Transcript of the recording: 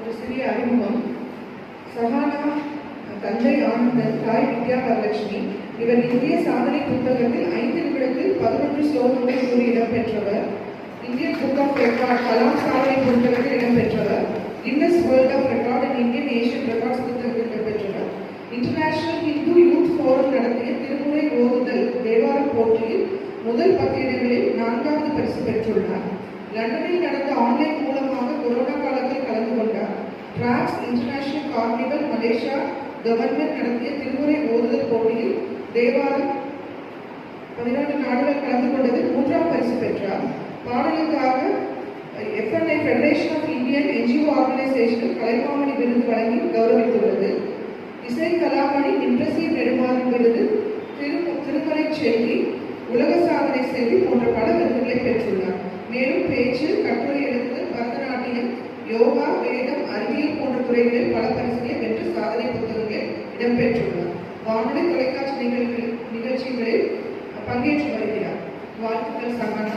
ஒரு சிறிய அறிமுகம். சஹானா தந்தை ஆனந்தன், தாய் வித்யா வரலட்சுமி. இவர் இந்திய சாதனை புத்தகத்தில் 5 நிமிடத்தில் 11 ஸ்லோகங்கள் கூறி இடம்பெற்றவர். Indian book of record Kalam சாதனை புத்தகத்தில் இடம்பெற்றவர். Guinness world of record and Indian Asian records புத்தகத்தில் இடம்பெற்றவர். இன்டர்நேஷனல் ஹிந்து யூத் ஃபோரம் நடத்திய திருமுறை ஓதுதல் தேவாரம் போட்டியில் முதல் 10 இடங்களில் 4வது பரிசு பெற்றுள்ளார். லண்டனில் நடந்த ஆன்லைன் மூலமாக கொரோனா காலத்தில் கலந்து கொண்டார். France international carnival Malaysia government நடத்திய திருமுறை ஓதுதல் போட்டியில் தேவாரம் 12 நாடுகள் கலந்து கொண்டதில் 3ஆம் பரிசு பெற்றார். பாடலுக்காக FNI federation of Indian NGO organisation Kalaimamani விருது வழங்கி கௌரவித்துள்ளது. இசை கலாமணி இம்ப்ரெசிவ் நெடுமாறன் விருது, திருமலை செல்வி, உலக சாதனை செல்வி போன்ற பல விருதுகளை பெற்றுள்ளார். மேலும் பேச்சு, கட்டுரை எழுதுதல், பரதநாட்டியம், யோகா, வேதம், அறிவியல் போன்ற துறைகளில் பல பரிசுகளை வென்று சாதனை புத்தகங்களில் இடம்பெற்றுள்ளார். வானொலி தொலைக்காட்சி நிகழ்ச்சிகளில் பங்கேற்று வருகிறார். வாழ்த்துக்கள் சஹானா.